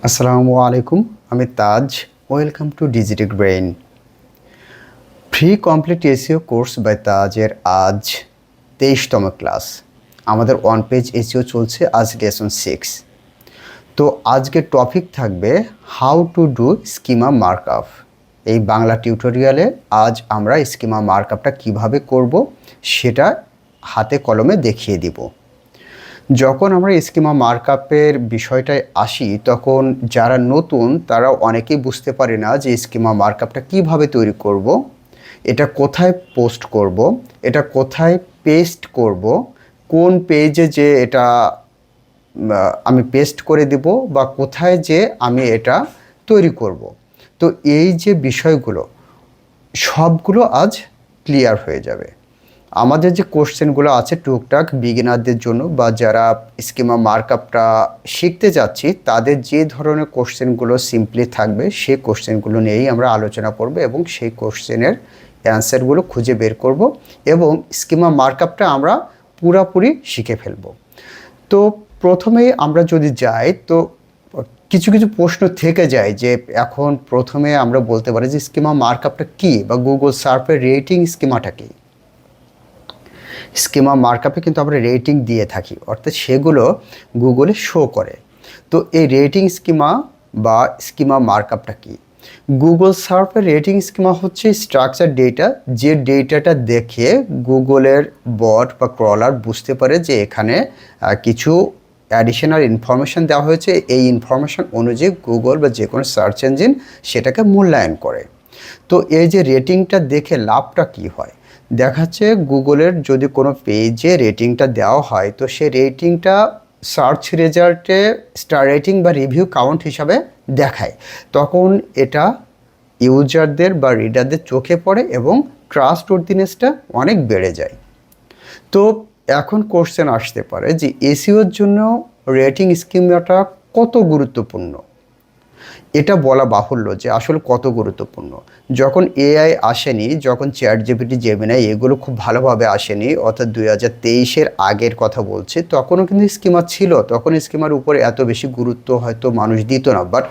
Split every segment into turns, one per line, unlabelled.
আসসালামু আলাইকুম, আমি Taj. Welcome to Digitech brain. Free complete SEO course by তাজের আজ 23তম ক্লাস। আমাদের ওয়ান পেজ এসিও চলছে, আজ লেসন 6। তো আজকের টপিক থাকবে how to do schema markup. এই বাংলা টিউটোরিয়ালে আজ আমরা স্কিমা মার্কআপটা কিভাবে করব সেটা হাতে কলমে দেখিয়ে দিব। যখন আমরা স্কিমা মার্কআপের বিষয়টায় আসি, তখন যারা নতুন তারা অনেকেই বুঝতে পারে না যে স্কিমা মার্কআপটা কিভাবে তৈরি করব, এটা কোথায় পোস্ট করব, এটা কোথায় পেস্ট করব, কোন পেজে যে এটা আমি পেস্ট করে দেব বা কোথায় যে আমি এটা তৈরি করব। তো এই যে বিষয়গুলো সবগুলো আজ ক্লিয়ার হয়ে যাবে। আমাদের যে কোশ্চেনগুলো আছে টুকটাক বিগিনারদের জন্য বা যারা স্কিমা মার্কআপটা শিখতে যাচ্ছি তাদের যে ধরনের কোশ্চেনগুলো সিম্পলি থাকবে সেই কোশ্চেনগুলো নিয়েই আমরা আলোচনা করব এবং সেই কোশ্চেনের অ্যান্সারগুলো খুঁজে বের করব এবং স্কিমা মার্কআপটা আমরা পুরোপুরি শিখে ফেলব। তো প্রথমেই আমরা যদি যাই তো কিছু কিছু প্রশ্ন থেকে যায় যে এখন প্রথমে আমরা বলতে পারি যে স্কিমা মার্কআপটা কী বা গুগল সার্ফের রেটিং স্কিমাটা কী। স্কিমা মার্কআপে কিন্তু আমরা রেটিং দিয়ে থাকি, অর্থাৎ সেগুলো গুগলে শো করে। তো এই রেটিং স্কিমা বা স্কিমা মার্কআপটা কি? গুগল সার্ফের রেটিং স্কিমা হচ্ছে স্ট্রাকচার ডেটা, যে ডেটাটা দেখে গুগলের বট বা ক্রলার বুঝতে পারে যে এখানে কিছু অ্যাডিশনাল ইনফরমেশান দেওয়া হয়েছে। এই ইনফরমেশান অনুযায়ী গুগল বা যে কোনো সার্চ ইঞ্জিন সেটাকে মূল্যায়ন করে। তো এই যে রেটিংটা দেখে লাভটা কী হয়? দেখাচ্ছে গুগলের যদি কোনো পেজে রেটিংটা দেওয়া হয় তো সে রেটিংটা সার্চ রেজাল্টে স্টার রেটিং বা রিভিউ কাউন্ট হিসাবে দেখায়। তখন এটা ইউজারদের বা রিডারদের চোখে পড়ে এবং ট্রাস্টওয়ার্দিনেসটা অনেক বেড়ে যায়। তো এখন কোশ্চেন আসতে পারে যে এসইওর জন্য রেটিং স্কিমটা কত গুরুত্বপূর্ণ। এটা বলা বাহুল্য যে আসলে কত গুরুত্বপূর্ণ। যখন এআই আসেনি, যখন চ্যাট জিপিটি, জেমিনাই এগুলো খুব ভালোভাবে আসেনি, অর্থাৎ 2023-এর আগের কথা বলছি, তখনও কিন্তু স্কিমার ছিল। তখন স্কিমার উপরে এত বেশি গুরুত্ব হয়তো মানুষ দিত না। বাট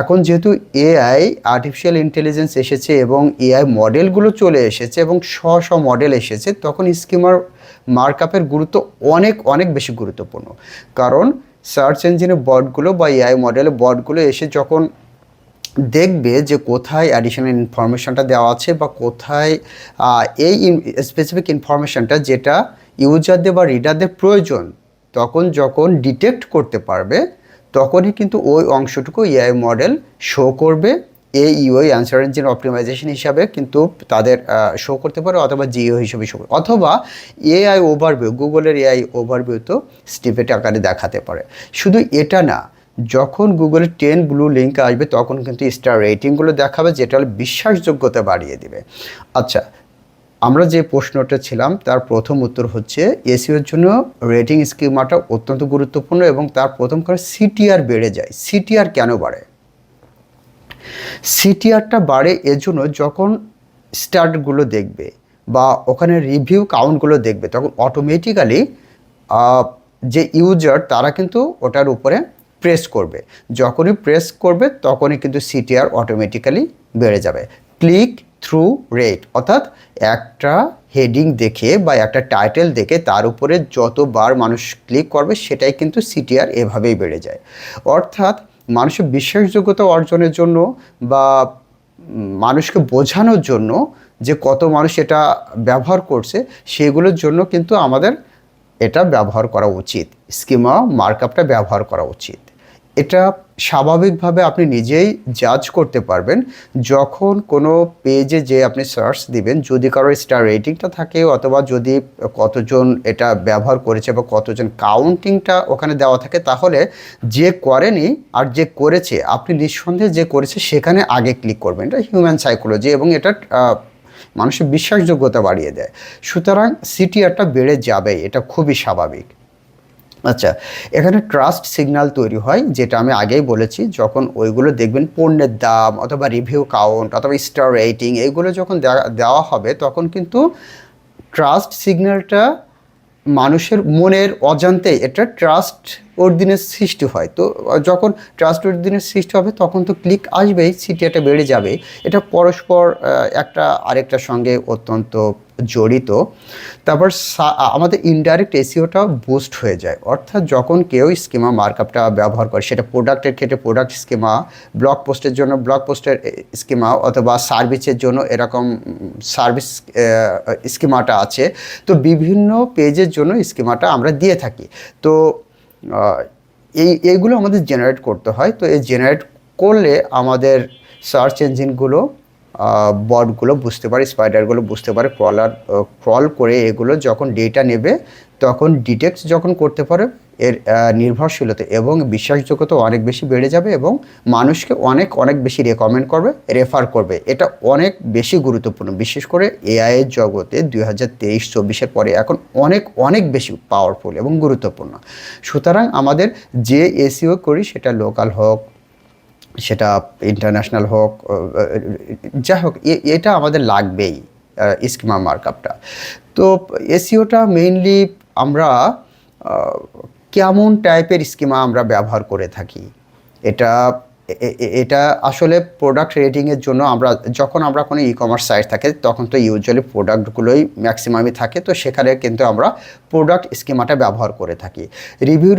এখন যেহেতু এআই, আর্টিফিশিয়াল ইন্টেলিজেন্স এসেছে এবং এআই মডেলগুলো চলে এসেছে এবং মডেল এসেছে, তখন স্কিমার মার্কআপের গুরুত্ব অনেক অনেক বেশি গুরুত্বপূর্ণ। কারণ সার্চ ইঞ্জিনের বটগুলো বা এআই মডেলের বটগুলো এসে যখন দেখবে যে কোথায় অ্যাডিশনাল ইনফরমেশানটা দেওয়া আছে বা কোথায় এই স্পেসিফিক ইনফরমেশানটা যেটা ইউজারদের বা রিডারদের প্রয়োজন, তখন যখন ডিটেক্ট করতে পারবে তখনই কিন্তু ওই অংশটুকু এআই মডেল শো করবে। এইইও অ্যান্সার ইঞ্জিন অপটিমাইজেশন হিসাবে কিন্তু তাদের শো করতে পারে, অথবা জিও হিসেবে শো করে, অথবা এআই ওভারভিউ, গুগলের এআই ওভারভিউ তো স্নিপেট আকারে দেখাতে পারে। শুধু এটা না, যখন গুগলের 10 ব্লু লিঙ্ক আসবে তখন কিন্তু স্টার রেটিংগুলো দেখাবে, যেটা বিশ্বাসযোগ্যতা বাড়িয়ে দেবে। আচ্ছা, আমরা যে প্রশ্নটা ছিলাম তার প্রথম উত্তর হচ্ছে এসইওর জন্য রেটিং স্কিমাটা অত্যন্ত গুরুত্বপূর্ণ এবং তার প্রথম কারণ সিটিআর বেড়ে যায়। সিটিআর কেন বাড়ে? সিটিআরটা বাড়ে এজন্য যখন স্টার্টগুলো দেখবে বা ওখানে রিভিউ কাউন্টগুলো দেখবে তখন অটোমেটিক্যালি যে ইউজার তারা কিন্তু ওটার উপরে প্রেস করবে। যখনই প্রেস করবে তখনই কিন্তু সিটিআর অটোমেটিক্যালি বেড়ে যাবে। ক্লিক থ্রু রেট, অর্থাৎ একটা হেডিং দেখে বা একটা টাইটেল দেখে তার উপরে যতবার মানুষ ক্লিক করবে সেটাই কিন্তু সিটিআর এভাবেই বেড়ে যায়। অর্থাৎ মানুষের বিশ্বাসযোগ্যতা অর্জনের জন্য বা মানুষকে বোঝানোর জন্য যে কত মানুষ এটা ব্যবহার করছে, সেগুলোর জন্য কিন্তু আমাদের এটা ব্যবহার করা উচিত, স্কিমা মার্কআপটা ব্যবহার করা উচিত। এটা স্বাভাবিকভাবে আপনি নিজেই জাজ করতে পারবেন। যখন কোনো পেজে যে আপনি সার্চ দিবেন, যদি কারোর স্টার রেটিংটা থাকে অথবা যদি কতজন এটা ব্যবহার করেছে বা কতজন কাউন্টিংটা ওখানে দেওয়া থাকে, তাহলে যে করেনি আর যে করেছে, আপনি নিঃসন্দেহে যে করেছে সেখানে আগে ক্লিক করবেন। এটা হিউম্যান সাইকোলজি এবং এটা মানুষের বিশ্বাসযোগ্যতা বাড়িয়ে দেয়। সুতরাং সিটিআরটা বেড়ে যাবে, এটা খুবই স্বাভাবিক। আচ্ছা, এখানে ট্রাস্ট সিগন্যাল তৈরি হয়, যেটা আমি আগেই বলেছি। যখন ওইগুলো দেখবেন পণ্যের দাম অথবা রিভিউ কাউন্ট অথবা স্টার রেটিং এগুলো যখন দেওয়া হবে তখন কিন্তু ট্রাস্ট সিগন্যালটা মানুষের মনের অজান্তে এটা ট্রাস্ট ওর্দিনের সৃষ্টি হয়। তো যখন ট্রাস্ট ওর্দিনের সৃষ্টি হবে তখন তো ক্লিক আসবেই, সিটিটা বেড়ে যাবে। এটা পরস্পর একটা আরেকটার সঙ্গে অত্যন্ত জড়িত। তারপর আমাদের ইনডাইরেক্ট এসিওটা বুস্ট হয়ে যায়, অর্থাৎ যখন কেউ স্কিমা মার্কআপটা ব্যবহার করে, সেটা প্রোডাক্টের ক্ষেত্রে প্রোডাক্ট স্কিমা, ব্লগ পোস্টের জন্য ব্লগ পোস্টের স্কিমা, অথবা সার্ভিসের জন্য এরকম সার্ভিস স্কিমাটা আছে। তো বিভিন্ন পেজের জন্য স্কিমাটা আমরা দিয়ে থাকি। তো এইগুলো আমাদের জেনারেট করতে হয়। তো এই জেনারেট করলে আমাদের সার্চ ইঞ্জিনগুলো, বটগুলো বুঝতে পারে, স্পাইডারগুলো বুঝতে পারে, ক্রল করে এগুলো যখন ডেটা নেবে তখন ডিটেক্ট যখন করতে পারে, এর নির্ভরশীলতা এবং বিশ্বাসযোগ্যতা অনেক বেশি বেড়ে যাবে এবং মানুষকে অনেক অনেক বেশি রেকমেন্ড করবে, রেফার করবে। এটা অনেক বেশি গুরুত্বপূর্ণ, বিশেষ করে এআইয়ের জগতে 2023-24 পরে এখন অনেক অনেক বেশি পাওয়ারফুল এবং গুরুত্বপূর্ণ। সুতরাং আমাদের যে এসইও করি, সেটা লোকাল হোক, সেটা ইন্টারন্যাশনাল হোক, যাই হোক, এটা আমাদের লাগবেই স্কিমা মার্কআপটা। তো এসইওটা মেইনলি আমরা কেমন টাইপের স্কিমা আমরা ব্যবহার করে থাকি, এটা এটা আসলে প্রোডাক্ট রেটিংয়ের জন্য আমরা যখন আমরা কোনো ই কমার্স সাইট থাকে তখন তো ইউজুয়ালি প্রোডাক্টগুলোই ম্যাক্সিমামই থাকে। তো সেখানে কিন্তু আমরা প্রোডাক্ট স্কিমাটা ব্যবহার করে থাকি। রিভিউ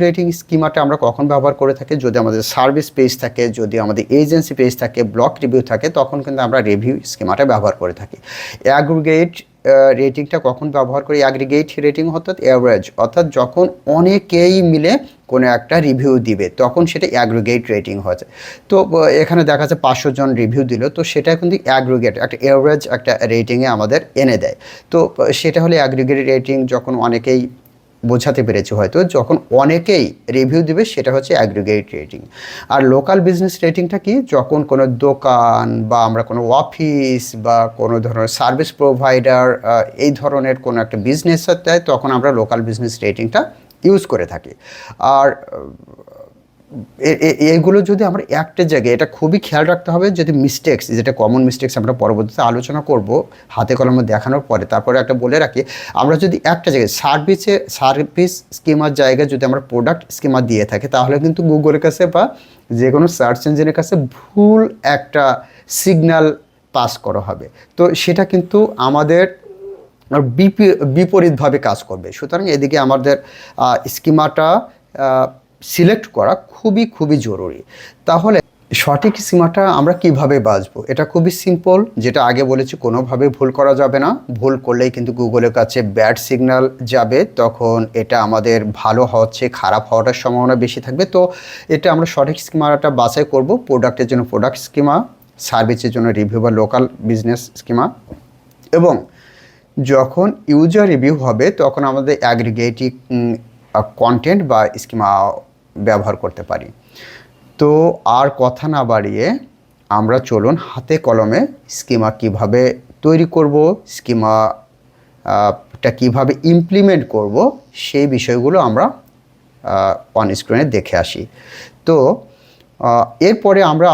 রেটিং স্কিমাটা আমরা কখন ব্যবহার করে থাকি, যদি আমাদের সার্ভিস পেজ থাকে, যদি আমাদের এজেন্সি পেজ থাকে, ব্লগ রিভিউ থাকে, তখন কিন্তু আমরা রিভিউ স্কিমাটা ব্যবহার করে থাকি। অ্যাগ্রিগেট রেটিংটা কখন ব্যবহার করি? অ্যাগ্রিগেট রেটিং অর্থাৎ অ্যাভারেজ, অর্থাৎ যখন অনেকেই মিলে কোনো একটা রিভিউ দিবে তখন সেটা অ্যাগ্রিগেট রেটিং হয়েছে। তো এখানে দেখা যাচ্ছে 500 জন রিভিউ দিল, তো সেটা কিন্তু অ্যাগ্রিগেট একটা অ্যাভারেজ একটা রেটিংয়ে আমাদের এনে দেয়। তো সেটা হলে অ্যাগ্রিগেট রেটিং, যখন অনেকেই বোঝাতে পেরেছি হয়তো, যখন অনেকেই রিভিউ দিবে সেটা হচ্ছে অ্যাগ্রিগেট রেটিং। আর লোকাল বিজনেস রেটিংটা কি? যখন কোনো দোকান বা আমরা কোনো অফিস বা কোনো ধরনের সার্ভিস প্রোভাইডার এই ধরনের কোনো একটা বিজনেস দেয়, তখন আমরা লোকাল বিজনেস রেটিংটা ইউজ করে থাকি। আর এইগুলো যদি আমরা একটা জায়গায়, এটা খুবই খেয়াল রাখতে হবে, যদি মিস্টেক্স, যেটা কমন মিস্টেক্স আমরা পরবর্তীতে আলোচনা করব হাতে কলমে দেখানোর পরে, তারপরে একটা বলে রাখি, আমরা যদি একটা জায়গায় সার্ভিস স্কিমার জায়গায় যদি আমরা প্রোডাক্ট স্কিমা দিয়ে থাকি, তাহলে কিন্তু গুগলের কাছে বা যে কোনো সার্চ ইঞ্জিনের কাছে ভুল একটা সিগন্যাল পাস করা হবে। তো সেটা কিন্তু আমাদের বিপরীতভাবে কাজ করবে। সুতরাং এদিকে আমাদের স্কিমাটা সিলেক্ট করা খুবই খুবই জরুরি। তাহলে সঠিক স্কিমাটা আমরা কিভাবে বাছবো? এটা খুবই সিম্পল, যেটা আগে বলেছি, কোনোভাবে ভুল করা যাবে না। ভুল করলেই কিন্তু গুগলের কাছে ব্যাড সিগন্যাল যাবে, তখন এটা আমাদের ভালো হচ্ছে খারাপ হওয়াটার সম্ভাবনা বেশি থাকবে। তো এটা আমরা সঠিক স্কিমাটা বাছাই করব। প্রোডাক্টের জন্য প্রোডাক্ট স্কিমা, সার্ভিসের জন্য রিভিউ বা লোকাল বিজনেস স্কিমা, এবং যখন ইউজার রিভিউ হবে তখন আমাদের অ্যাগ্রিগেটিং কন্টেন্ট বা স্কিমা ব্যবহার করতে পারি। তো আর কথা না বাড়িয়ে আমরা চলুন হাতে কলমে স্কিমা কিভাবে তৈরি করব, স্কিমাটা কিভাবে ইমপ্লিমেন্ট করব, সেই বিষয়গুলো আমরা অন স্ক্রিনে দেখে আসি। তো এরপরে আমরা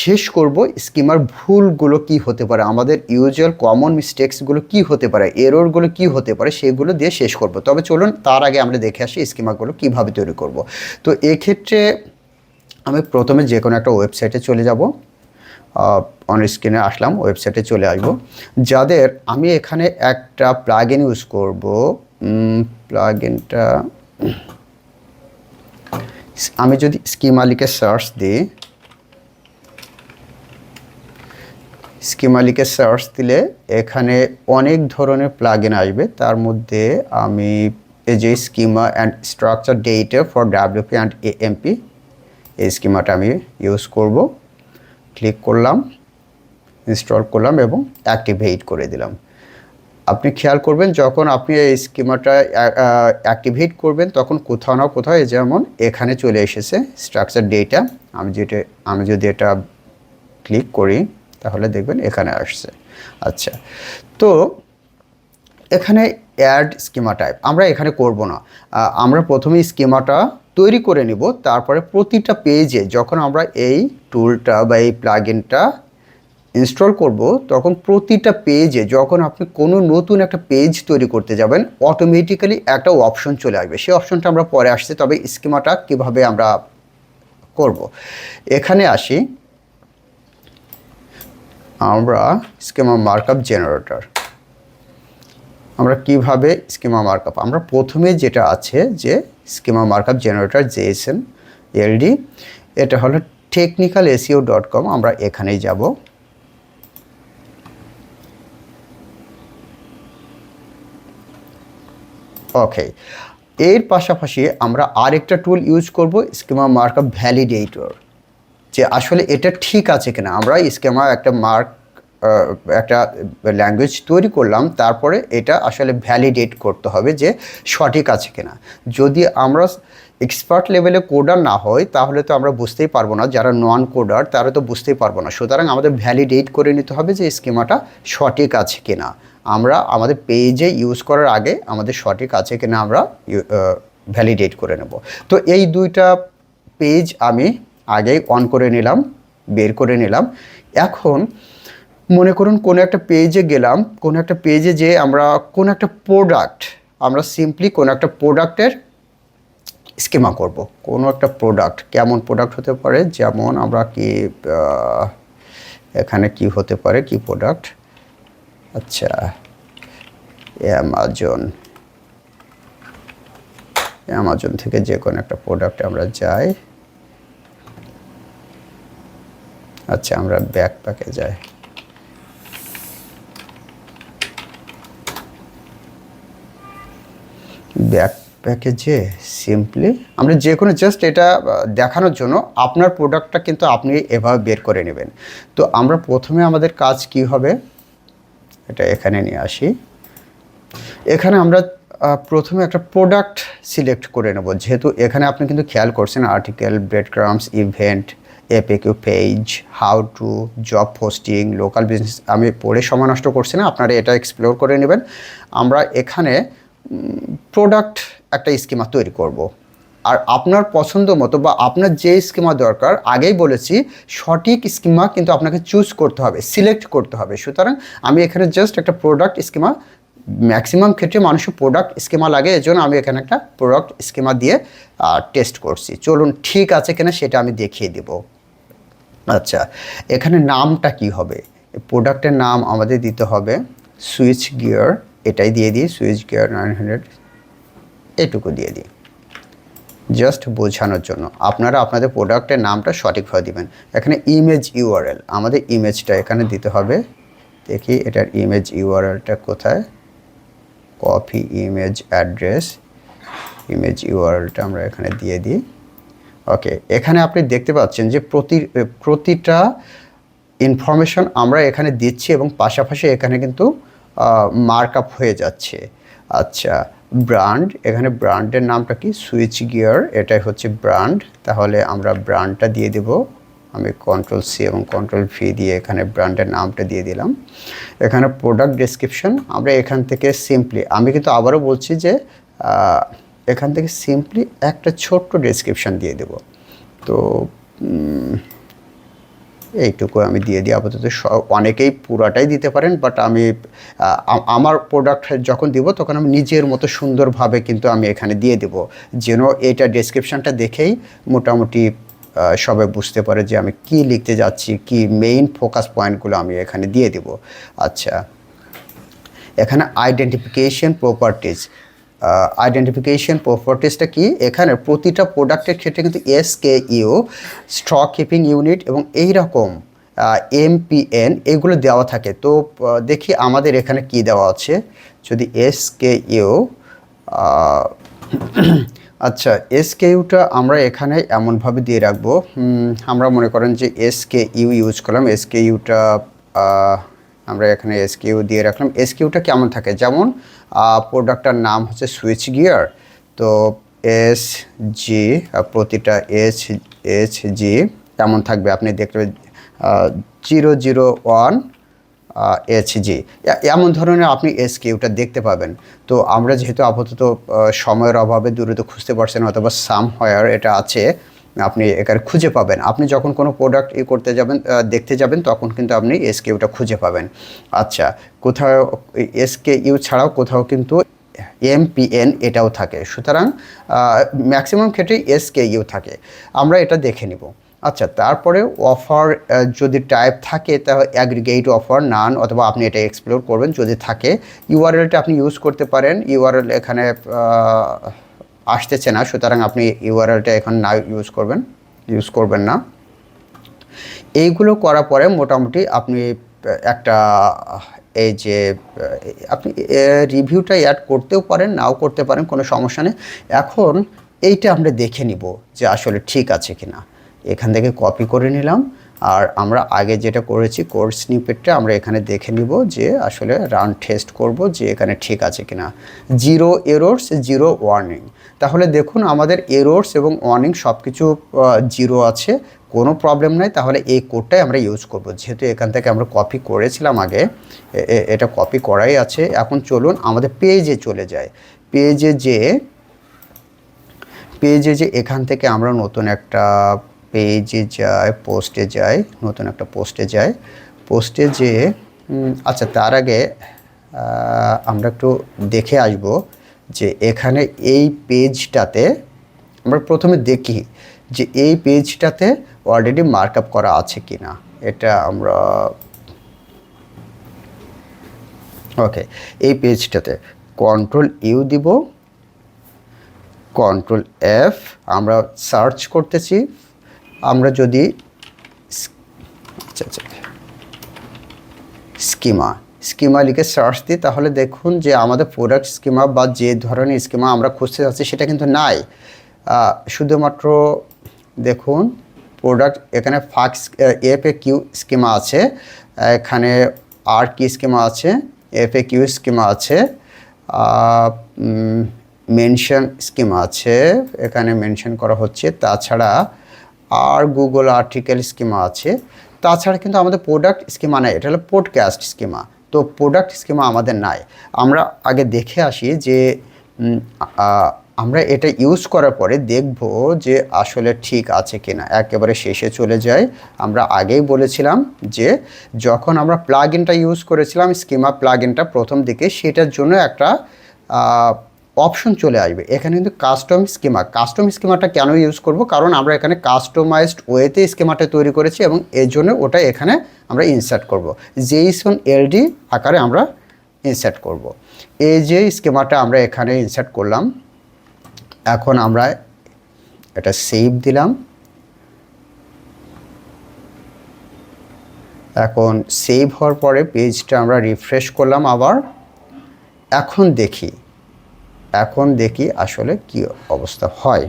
শেষ করব স্কিমার ভুলগুলো কি হতে পারে, আমাদের ইউজুয়াল কমন মিস্টেক্সগুলো কি হতে পারে, এররগুলো কি হতে পারে, সেগুলো দিয়ে শেষ করব। তবে চলুন তার আগে আমরা দেখে আসি স্কিমাগুলো কিভাবে তৈরি করব। তো এক্ষেত্রে আমি প্রথমে যে কোনো একটা ওয়েবসাইটে চলে যাব, অন স্ক্রিনে আসলাম, ওয়েবসাইটে চলে আসবো। যাদের আমি এখানে একটা প্লাগইন ইউজ করব, প্লাগইনটা আমি যদি স্কিমা লিখে সার্চ দিই, স্কিমা লিখে সার্চ দিলে এখানে অনেক ধরনের প্লাগইন আসবে। তার মধ্যে আমি এই যে schema and structure data for WP and AMP, এই স্কিমাটা আমি ইউজ করব। ক্লিক করলাম, ইনস্টল করলাম এবং অ্যাক্টিভেট করে দিলাম। আপনি খেয়াল করবেন যখন আপনি এই স্কিমাটা অ্যাক্টিভেট করবেন তখন কোথাও না কোথাও, যেমন এখানে চলে এসেছে স্ট্রাকচার ডেটা। আমি যদি এটা ক্লিক করি তাহলে দেখবেন এখানে আসছে। আচ্ছা, তো এখানে অ্যাড স্কিমা টাইপ আমরা এখানে করব না। আমরা প্রথমে স্কিমাটা তৈরি করে নিব, তারপরে প্রতিটা পেজে যখন আমরা এই টুলটা বা এই প্লাগইনটা ইনস্টল করব তখন প্রতিটা পেজে যখন আপনি কোনো নতুন একটা পেজ তৈরি করতে যাবেন অটোমেটিক্যালি একটা অপশন চলে আসবে। সেই অপশনটা আমরা পরে আসছি, তবে স্কিমাটা কিভাবে আমরা করব এখানে আসি। আমরা স্কিমা মার্কআপ জেনারেটর, আমরা কিভাবে স্কিমা মার্কআপ, আমরা প্রথমে যেটা আছে যে স্কিমা মার্কআপ জেনারেটর জেএসএন এলডি, এটা হলো technicalseo.com। আমরা এখানেই যাব। ওকে, এর পাশাপাশি আমরা আরেকটা টুল ইউজ করব, স্কিমা মার্কআপ ভ্যালিডেটর, যে আসলে এটা ঠিক আছে কিনা। আমরা স্কিমা একটা ল্যাঙ্গুয়েজ তৈরি করলাম, তারপরে এটা আসলে ভ্যালিডেট করতে হবে যে সঠিক আছে কিনা। যদি আমরা এক্সপার্ট লেভেলে কোডার না হয় তাহলে তো আমরা বুঝতেই পারবো না, যারা নন কোডার তারা তো বুঝতেই পারবো না। সুতরাং আমাদের ভ্যালিডেট করে নিতে হবে যে স্কিমাটা সঠিক আছে কিনা। আমরা আমাদের পেজে ইউজ করার আগে আমাদের সঠিক আছে কিনা আমরা ভ্যালিডেট করে নেব। তো এই দুইটা পেজ আমি আগেই অন করে নিলাম, বের করে নিলাম। এখন মনে করুন কোনো একটা পেজে গেলাম, কোনো একটা পেজে যে আমরা কোনো একটা প্রোডাক্ট, আমরা সিম্পলি কোনো একটা প্রোডাক্টের স্কিমা করব। কোনো একটা প্রোডাক্ট, কেমন প্রোডাক্ট হতে পারে, যেমন আমরা কি এখানে কি হতে পারে, কি প্রোডাক্ট, আচ্ছা অ্যামাজন থেকে যে কোনো একটা প্রোডাক্টে আমরা যাই। আচ্ছা আমরা ব্যাকপ্যাকে যাই। ব্যাকপ্যাকে যে সিম্পলি আমরা যে কোনো জাস্ট এটা দেখানোর জন্য আপনার প্রোডাক্টটা কিন্তু আপনি এভাবে বের করে নেবেন। তো আমরা প্রথমে আমাদের কাজ কি হবে, এটা এখানে নিয়ে আসি। এখানে আমরা প্রথমে একটা প্রোডাক্ট সিলেক্ট করে নেব, যেহেতু এখানে আপনি কিন্তু খেয়াল করছেন article, breadcrumbs, event, FAQ page, how to, job posting, local business. আমি পড়ে সময় নষ্ট করছি না, আপনারা এটা এক্সপ্লোর করে নেবেন। আমরা এখানে প্রোডাক্ট একটা স্কিমা তৈরি করব। আর আপনার পছন্দ মতো বা আপনার যে স্কিমা দরকার, আগেই বলেছি সঠিক স্কিমা কিন্তু আপনাকে চুজ করতে হবে, সিলেক্ট করতে হবে। সুতরাং আমি এখানে জাস্ট একটা প্রোডাক্ট স্কিমা, ম্যাক্সিমাম ক্ষেত্রে মানুষের প্রোডাক্ট স্কিমা লাগে, এজন্য আমি এখানে একটা প্রোডাক্ট স্কিমা দিয়ে টেস্ট করছি। চলুন ঠিক আছে কিনা সেটা আমি দেখিয়ে দেব। আচ্ছা, এখানে নামটা কি হবে, প্রোডাক্টের নাম আমাদের দিতে হবে সুইচ গিয়ার, এটাই দিয়ে দিই, সুইচ গিয়ার 900, এটুকু দিয়ে দিই জাস্ট বোঝানোর জন্য। আপনারা আপনাদের প্রোডাক্টের নামটা সঠিকভাবে দিবেন। এখানে ইমেজ ইউআরএল, আমাদের ইমেজটা এখানে দিতে হবে। দেখি এটার ইমেজ ইউআরএলটা কোথায়, কপি ইমেজ অ্যাড্রেস, ইমেজ ইউআরএলটা আমরা এখানে দিয়ে দিই। ওকে, এখানে আপনি দেখতে পাচ্ছেন যে প্রতিটা ইনফরমেশন আমরা এখানে দিচ্ছি এবং পাশাপাশি এখানে কিন্তু মার্কআপ হয়ে যাচ্ছে। আচ্ছা, ব্র্যান্ড, এখানে ব্র্যান্ডের নামটা কি, সুইচ গিয়ার, এটাই হচ্ছে ব্র্যান্ড। তাহলে আমরা ব্র্যান্ডটা দিয়ে দেব। আমি Ctrl+C এবং Ctrl+V দিয়ে এখানে ব্র্যান্ডের নামটা দিয়ে দিলাম। এখানে প্রোডাক্ট ডেসক্রিপশন, আমরা এখান থেকে সিম্পলি, আমি কিন্তু আবারও বলছি যে এখান থেকে সিম্পলি একটা ছোট্ট ডেসক্রিপশন দিয়ে দেব। তো এইটুকু আমি দিয়ে দিই আপাতত। অনেকেই পুরাটাই দিতে পারেন, বাট আমি আমার প্রোডাক্ট যখন দিব তখন আমি নিজের মতো সুন্দরভাবে কিন্তু আমি এখানে দিয়ে দেব, যেন এটা ডেসক্রিপশনটা দেখেই মোটামুটি সবাই বুঝতে পারে যে আমি কি লিখতে যাচ্ছি, কি মেইন ফোকাস পয়েন্টগুলো আমি এখানে দিয়ে দেব। আচ্ছা, এখানে আইডেন্টিফিকেশন প্রপার্টিজ, আইডেন্টিফিকেশন প্রপার্টিজটা কি, এখানে প্রতিটা প্রোডাক্টের ক্ষেত্রে কিন্তু SKU, স্টক কিপিং ইউনিট এবং এই রকম MPN এগুলো দেওয়া থাকে। তো দেখি আমাদের এখানে কি দেওয়া আছে, যদি SKU, আচ্ছা SKUটা আমরা এখানে এমনভাবে দিয়ে রাখবো, আমরা মনে করেন যে SKU ইউজ করলাম, SKUটা আমরা এখানে SKU দিয়ে রাখলাম। SKUটা কেমন থাকে, যেমন প্রোডাক্টটার নাম হচ্ছে সুইচ গিয়ার, তো SG, প্রতিটা SG কেমন থাকবে আপনি দেখবেন 001 HG, এমন ধরনের আপনি SKUটা দেখতে পাবেন। তো আমরা যেহেতু আপাতত সময়ের অভাবে দ্রুত খুঁজতে পারছি না, অথবা সামহোয়ার এটা আছে, আপনি এখানে খুঁজে পাবেন। আপনি যখন কোনো প্রোডাক্ট করতে যাবেন, দেখতে যাবেন, তখন কিন্তু আপনি এসকিউটা খুঁজে পাবেন। আচ্ছা, কোথাও এসকিউ ছাড়াও কোথাও কিন্তু এমপিএন এটাও থাকে। সুতরাং ম্যাক্সিমাম ক্ষেত্রেই এসকিউ থাকে। আমরা এটা দেখে নিব। আচ্ছা, তারপরে অফার যদি টাইপ থাকে তাহলে অ্যাগ্রিগেট অফার, নান, অথবা আপনি এটা এক্সপ্লোর করবেন যদি থাকে। ইউআরএলটা আপনি ইউজ করতে পারেন। ইউআরএল এখানে আসতেছে না, সুতরাং আপনি ইউআরএলটা এখন না ইউজ করবেন না। এইগুলো করার পরে মোটামুটি আপনি একটা এই যে আপনি রিভিউটা অ্যাড করতেও পারেন, নাও করতে পারেন, কোনো সমস্যা নেই। এখন এইটা আমরা দেখে নিব যে আসলে ঠিক আছে কিনা। এখান থেকে কপি করে নিলাম, আর আমরা আগে যেটা করেছি কোড স্নিপেটটা আমরা এখানে দেখে নিব যে আসলে রান টেস্ট করব যে এখানে ঠিক আছে কিনা। 0 এরর্স, 0 ওয়ার্নিং। তাহলে দেখুন আমাদের এরর্স এবং ওয়ার্নিং সব কিছু 0 আছে, কোনো প্রবলেম নাই। তাহলে এই কোডটাই আমরা ইউজ করব, যেহেতু এখান থেকে আমরা কপি করেছিলাম আগে, এটা কপি করাই আছে। এখন চলুন আমাদের পেজে চলে যাই। পেজে যে এখান থেকে আমরা নতুন একটা পেজে যাই, পোস্টে যাই, নতুন একটা পোস্টে যাই। পোস্টে যে আচ্ছা, তার আগে আমরা একটু দেখে আসব যে এখানে এই পেজটাতে আমরা প্রথমে দেখি যে এই পেজটাতে অলরেডি মার্কআপ করা আছে কি না। এটা আমরা ওকে, এই পেজটাতে কন্ট্রোল ইউ দিব, কন্ট্রোল এফ, আমরা সার্চ করতেছি। আমরা যদি স্কিমা লিখে সার্চ দিই, তাহলে দেখুন যে আমাদের প্রোডাক্ট স্কিমা বা যে ধরনের স্কিমা আমরা খুঁজতে যাচ্ছি সেটা কিন্তু নাই। শুধুমাত্র দেখুন প্রোডাক্ট এখানে ফাক্স FAQ স্কিমা আছে, এখানে আর কি স্কিমা আছে, FAQ স্কিমা আছে, মেনশন স্কিমা আছে, এখানে মেনশন করা হচ্ছে। তাছাড়া আর গুগল আর্টিকেল স্কিমা আছে। তাছাড়া কিন্তু আমাদের প্রোডাক্ট স্কিমা নাই, এটা হলো পডকাস্ট স্কিমা। তো প্রোডাক্ট স্কিমা আমাদের নাই। আমরা আগে দেখে আসি যে আমরা এটা ইউজ করার পরে দেখব যে আসলে ঠিক আছে কিনা। একেবারে শেষে চলে যাই। আমরা আগেই বলেছিলাম যে যখন আমরা প্লাগ ইনটা ইউজ করেছিলাম, স্কিমা প্লাগ ইনটা প্রথম দিকে, সেটার জন্য একটা অপশন চলে আসবে। এখানে কিন্তু কাস্টম স্কিমাটা কেন ইউজ করব, কারণ আমরা এখানে কাস্টমাইজড ওয়েতে স্কিমাটা তৈরি করেছি এবং এর জন্য ওটা এখানে আমরা ইনসার্ট করব। JSON-LD আকারে আমরা ইনসার্ট করব। এই যে স্কিমাটা আমরা এখানে ইনসার্ট করলাম, এখন আমরা এটা সেভ দিলাম। এখন সেভ হওয়ার পরে পেজটা আমরা রিফ্রেশ করলাম আবার। এখন দেখি আসলে কি অবস্থা হয়।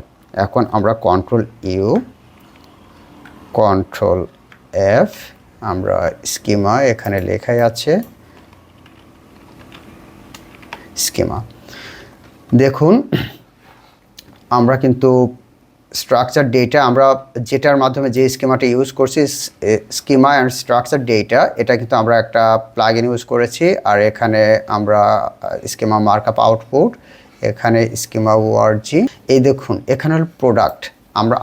এখন আমরা কন্ট্রোল ইউ, কন্ট্রোল এফ, আমরা স্কিমা এখানে লেখাই আছে স্কিমা। দেখুন আমরা কিন্তু স্ট্রাকচার ডেটা, আমরা যেটার মাধ্যমে যে স্কিমাটা ইউজ করছি, স্কিমা অ্যান্ড স্ট্রাকচার ডেটা, এটা কিন্তু আমরা একটা প্লাগইন ইউজ করেছি। আর এখানে আমরা স্কিমা মার্কআপ আউটপুট, এখানে স্কিমা ওআরজি। এই দেখুন এখানে হলো প্রোডাক্ট।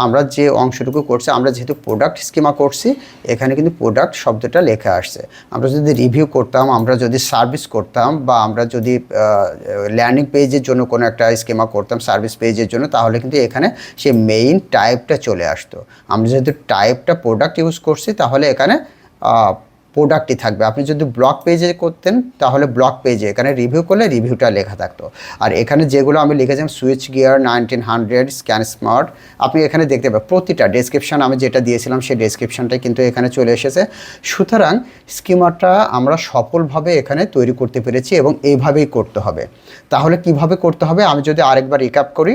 আমরা যে অংশটুকু করছি, আমরা যেহেতু প্রোডাক্ট স্কিমা করছি, এখানে কিন্তু প্রোডাক্ট শব্দটা লেখা আসছে। আমরা যদি রিভিউ করতাম, আমরা যদি সার্ভিস করতাম, বা আমরা যদি ল্যান্ডিং পেজের জন্য কোনো একটা স্কিমা করতাম সার্ভিস পেজের জন্য, তাহলে কিন্তু এখানে সে মেইন টাইপটা চলে আসতো। আমরা যেহেতু টাইপটা প্রোডাক্ট ইউজ করছি, তাহলে এখানে প্রোডাক্টই থাকবে। আপনি যদি ব্লগ পেজে করতেন তাহলে ব্লগ পেজে এখানে রিভিউ করলে রিভিউটা লেখা থাকতো। আর এখানে যেগুলো আমি লিখেছিলাম সুইচ গিয়ার 1900 স্ক্যান স্মার্ট, আপনি এখানে দেখতে পাবেন প্রতিটা ডেসক্রিপশান আমি যেটা দিয়েছিলাম সেই ডেসক্রিপশানটাই কিন্তু এখানে চলে এসেছে। সুতরাং স্কিমাটা আমরা সফলভাবে এখানে তৈরি করতে পেরেছি এবং এইভাবেই করতে হবে। তাহলে কিভাবে করতে হবে আমি যদি আরেকবার রিক্যাপ করি।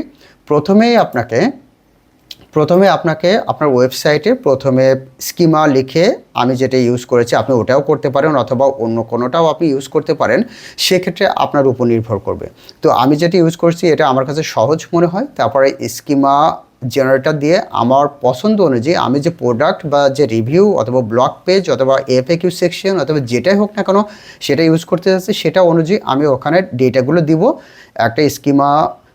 প্রথমে আপনাকে আপনার ওয়েবসাইটে প্রথমে স্কিমা লিখে, আমি যেটা ইউজ করেছি আপনি ওটাও করতে পারেন, অথবা অন্য কোনোটাও আপনি ইউজ করতে পারেন, সেক্ষেত্রে আপনার উপর নির্ভর করবে। তো আমি যেটা ইউজ করছি এটা আমার কাছে সহজ মনে হয়। তারপরে স্কিমা জেনারেটর দিয়ে আমার পছন্দ অনুযায়ী আমি যে প্রোডাক্ট বা যে রিভিউ অথবা ব্লগ পেজ অথবা FAQ সেকশন অথবা যেটাই হোক না কেন সেটা ইউজ করতে যাচ্ছি, সেটা অনুযায়ী আমি ওখানে ডেটাগুলো দিব। একটা স্কিমা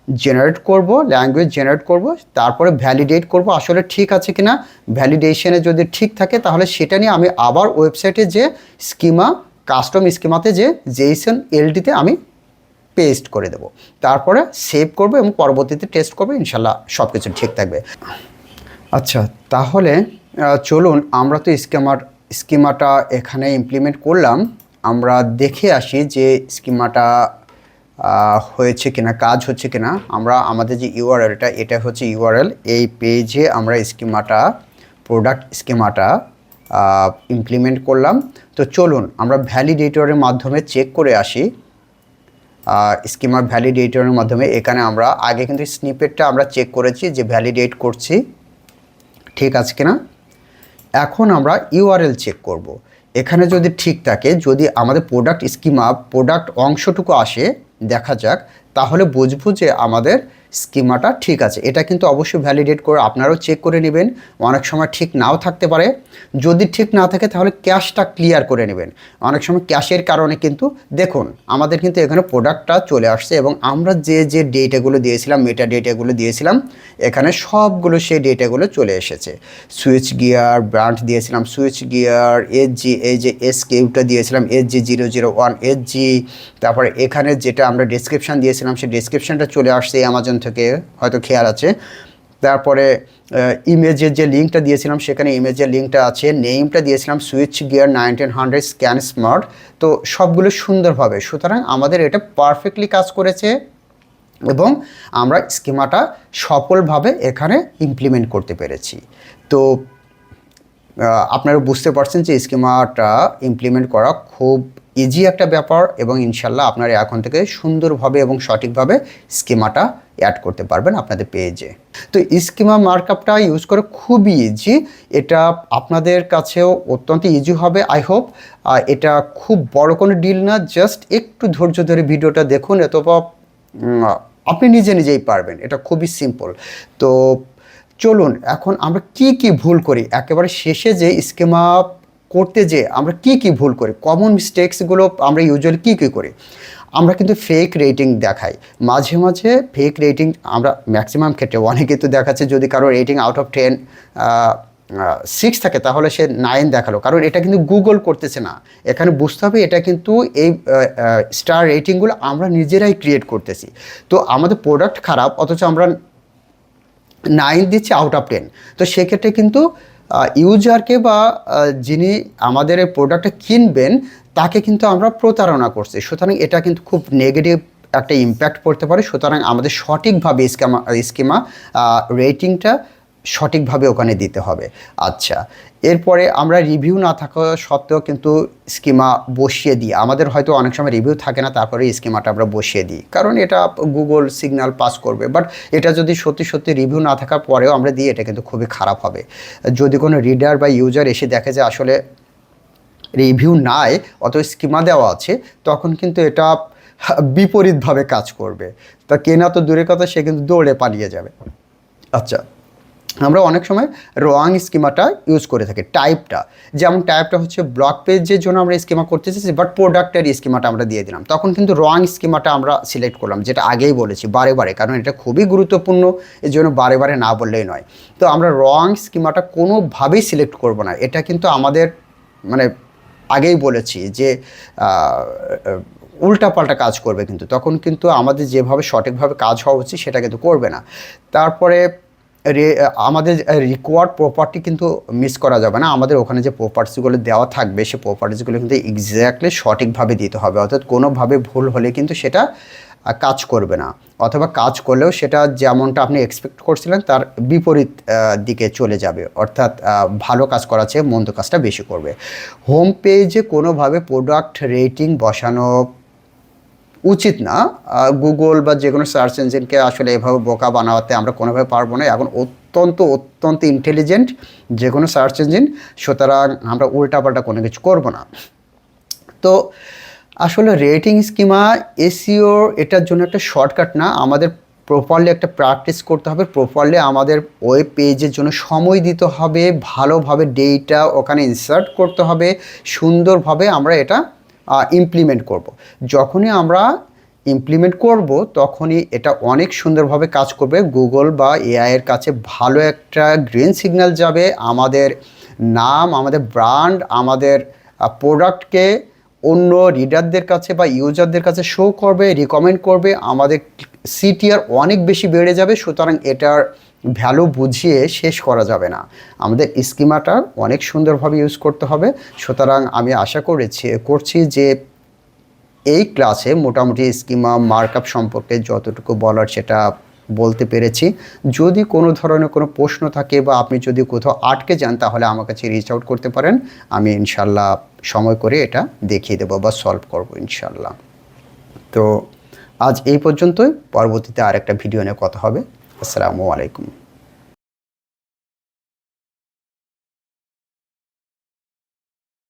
জেনারেট করব, ল্যাঙ্গুয়েজ জেনারেট করব, তারপরে ভ্যালিডেট করব আসলে ঠিক আছে কিনা। ভ্যালিডেশনে যদি ঠিক থাকে তাহলে সেটা নিয়ে আমি আবার ওয়েবসাইটে যে স্কিমা, কাস্টম স্কিমাতে যে জেসন এলডিতে আমি পেস্ট করে দেব, তারপরে সেভ করব এবং পরবর্তীতে টেস্ট করব, ইনশাল্লাহ সব কিছু ঠিক থাকবে। আচ্ছা, তাহলে চলুন আমরা তো স্কিমাটা এখানে ইমপ্লিমেন্ট করলাম, আমরা দেখে আসি যে স্কিমাটা হয়েছে কিনা, কাজ হচ্ছে কিনা। আমরা আমাদের যে ইউআরএলটা, এটা হচ্ছে ইউআরএল, এই পেজে আমরা প্রোডাক্ট স্কিমাটা ইমপ্লিমেন্ট করলাম। তো চলুন আমরা ভ্যালিডেটরের মাধ্যমে চেক করে আসি। স্কিমা ভ্যালিডেটরের মাধ্যমে এখানে আমরা আগে কিন্তু স্নিপেটটা আমরা চেক করেছি যে ভ্যালিডেট করছি ঠিক আছে কিনা। এখন আমরা ইউআরএল চেক করব। এখানে যদি ঠিক থাকে, যদি আমাদের প্রোডাক্ট অংশটুকু আসে দেখা যাক, তাহলে বুঝবো যে আমাদের স্কিমাটা ঠিক আছে। এটা কিন্তু অবশ্যই ভ্যালিডেট করে আপনারাও চেক করে নেবেন, অনেক সময় ঠিক নাও থাকতে পারে। যদি ঠিক না থাকে তাহলে ক্যাশটা ক্লিয়ার করে নেবেন। অনেক সময় ক্যাশের কারণে কিন্তু দেখুন আমাদের কিন্তু এখানে প্রোডাক্টটা চলে আসছে এবং আমরা যে ডেটাগুলো দিয়েছিলাম, মেটা ডেটাগুলো দিয়েছিলাম, এখানে সবগুলো সেই ডেটাগুলো চলে এসেছে। সুইচ গিয়ার ব্র্যান্ড দিয়েছিলাম, সুইচ গিয়ার SG, এই যে SKUটা দিয়েছিলাম SG001 SG, তারপরে এখানে যেটা আমরা ডেসক্রিপশান দিয়েছিলাম সেই ডেসক্রিপশানটা চলে আসছে অ্যামাজন থেকে, হয়তো খেয়াল আছে। তারপরে ইমেজের যে লিঙ্কটা দিয়েছিলাম সেখানে ইমেজের লিঙ্কটা আছে, নেমটা দিয়েছিলাম সুইচ গিয়ার 1900 স্ক্যান স্মার্ট। তো সবগুলো সুন্দরভাবে, সুতরাং আমাদের এটা পারফেক্টলি কাজ করেছে এবং আমরা স্কিমাটা সফলভাবে এখানে ইমপ্লিমেন্ট করতে পেরেছি। তো আপনারা বুঝতে পারছেন যে স্কিমাটা ইমপ্লিমেন্ট করা খুব ইজি একটা ব্যাপার এবং ইনশাল্লাহ আপনারা এখন থেকে সুন্দরভাবে এবং সঠিকভাবে স্কিমাটা অ্যাড করতে পারবেন আপনাদের পেজে। তো স্কিমা মার্কআপটা ইউজ করে খুবই ইজি, এটা আপনাদের কাছেও অত্যন্ত ইজি হবে আই হোপ। এটা খুব বড় কোনো ডিল না, জাস্ট একটু ধৈর্য ধরে ভিডিওটা দেখুন, অথবা আপনি নিজেই পারবেন, এটা খুবই সিম্পল। তো চলুন এখন আমরা কি ভুল করি, একেবারে শেষে যে স্কিমা করতে যে আমরা কি ভুল করি, কমন মিস্টেক্সগুলো আমরা ইউজুয়ালি কী করি। আমরা কিন্তু ফেক রেটিং দেখাই, মাঝে মাঝে ফেক রেটিং আমরা ম্যাক্সিমাম ক্ষেত্রে, অনেকে তো দেখাচ্ছে যদি কারো রেটিং আউট অফ 10 6 থাকে তাহলে সে 9 দেখালো, কারণ এটা কিন্তু গুগল করতেছে না। এখানে বুঝতে হবে এটা কিন্তু এই স্টার রেটিংগুলো আমরা নিজেরাই ক্রিয়েট করতেছি। তো আমাদের প্রোডাক্ট খারাপ অথচ আমরা 9 দিচ্ছি আউট অফ 10, তো সেক্ষেত্রে কিন্তু ইউজারকে বা যিনি আমাদের এই প্রোডাক্টটা কিনবেন তাকে কিন্তু আমরা প্রতারণা করছি। সুতরাং এটা কিন্তু খুব নেগেটিভ একটা ইম্প্যাক্ট পড়তে পারে। সুতরাং আমাদের সঠিকভাবে স্কিমা রেটিংটা সঠিকভাবে ওখানে দিতে হবে। আচ্ছা, এরপরে আমরা রিভিউ না থাকা সত্ত্বেও কিন্তু স্কিমা বসিয়ে দিই। আমাদের হয়তো অনেক সময় রিভিউ থাকে না, তারপরে স্কিমাটা আমরা বসিয়ে দিই, কারণ এটা গুগল সিগন্যাল পাস করবে। বাট এটা যদি সত্যি রিভিউ না থাকার পরেও আমরা দিই, এটা কিন্তু খুবই খারাপ হবে। যদি কোনো রিডার বা ইউজার এসে দেখে যে আসলে রিভিউ নাই অত স্কিমা দেওয়া আছে, তখন কিন্তু এটা বিপরীতভাবে কাজ করবে। তা কেনা তো দূরের কথা, সে কিন্তু দৌড়ে পালিয়ে যাবে। আচ্ছা, আমরা অনেক সময় রং স্কিমাটা ইউজ করে থাকি। যেমন টাইপটা হচ্ছে ব্লগ পেজের জন্য আমরা স্কিমা করতে চাইছি, বাট প্রোডাক্টের স্কিমাটা আমরা দিয়ে দিলাম, তখন কিন্তু রং স্কিমাটা আমরা সিলেক্ট করলাম, যেটা আগেই বলেছি বারে, কারণ এটা খুবই গুরুত্বপূর্ণ, এই জন্য বারে না বললেই নয়। তো আমরা রং স্কিমাটা কোনোভাবেই সিলেক্ট করব না, এটা কিন্তু আমাদের মানে আগেই বলেছি যে উল্টাপাল্টা কাজ করবে, কিন্তু তখন কিন্তু আমাদের যেভাবে সঠিকভাবে কাজ হওয়া উচিত সেটা কিন্তু করবে না। তারপরে আমাদের রিকোয়ার্ড প্রপার্টি কিন্তু মিস করা যাবে না। আমাদের ওখানে যে প্রপার্টিসগুলো দেওয়া থাকবে সেই প্রপার্টিসগুলো কিন্তু এক্স্যাক্টলি সঠিকভাবে দিতে হবে, অর্থাৎ কোনোভাবে ভুল হলে কিন্তু সেটা কাজ করবে না, অথবা কাজ করলেও সেটা যেমনটা আপনি এক্সপেক্ট করছিলেন তার বিপরীত দিকে চলে যাবে, অর্থাৎ ভালো কাজ করার চেয়ে মন্দ কাজটা বেশি করবে। হোম পেজে কোনোভাবে প্রোডাক্ট রেটিং বসানো উচিত না। গুগল বা যে কোনো সার্চ ইঞ্জিনকে আসলে এভাবে বোকা বানাতে আমরা কোনোভাবে পারবো না। এখন অত্যন্ত ইন্টেলিজেন্ট যে কোনো সার্চ ইঞ্জিন, সুতরাং আমরা উল্টাপাল্টা কোনো কিছু করব না। তো আসলে রেটিং স্কিমা এসইও এটার জন্য একটা শর্টকাট না, আমাদের প্রপারলি একটা প্র্যাকটিস করতে হবে, প্রপারলি আমাদের ওয়েব পেজের জন্য সময় দিতে হবে, ভালোভাবে ডেটা ওখানে ইনসার্ট করতে হবে, সুন্দরভাবে আমরা এটা ইমপ্লিমেন্ট করব। যখনই আমরা ইমপ্লিমেন্ট করব তখনই এটা অনেক সুন্দরভাবে কাজ করবে। গুগল বা এআইয়ের কাছে ভালো একটা গ্রিন সিগন্যাল যাবে, আমাদের নাম, আমাদের ব্র্যান্ড, আমাদের প্রোডাক্টকে অন্য রিডারদের কাছে বা ইউজারদের কাছে শো করবে, রিকমেন্ড করবে, আমাদের সিটিআর অনেক বেশি বেড়ে যাবে। সুতরাং এটার ভ্যালু বুঝিয়ে শেষ করা যাবে না, আমাদের স্কিমাটা অনেক সুন্দরভাবে ইউজ করতে হবে। সুতরাং আমি আশা করছি যে এই ক্লাসে মোটামুটি স্কিমা মার্কআপ সম্পর্কে যতটুকু বলার সেটা বলতে পেরেছি। যদি কোনো ধরনের কোনো প্রশ্ন থাকে বা আপনি যদি কোথাও আটকে যান তাহলে আমার কাছে রিচ আউট করতে পারেন, আমি ইনশাল্লাহ সময় করে এটা দেখিয়ে দেবো বা সলভ করব ইনশাল্লাহ। তো আজ এই পর্যন্তই, পরবর্তীতে আরেকটা ভিডিও নিয়ে কথা হবে। আসসালামু আলাইকুম।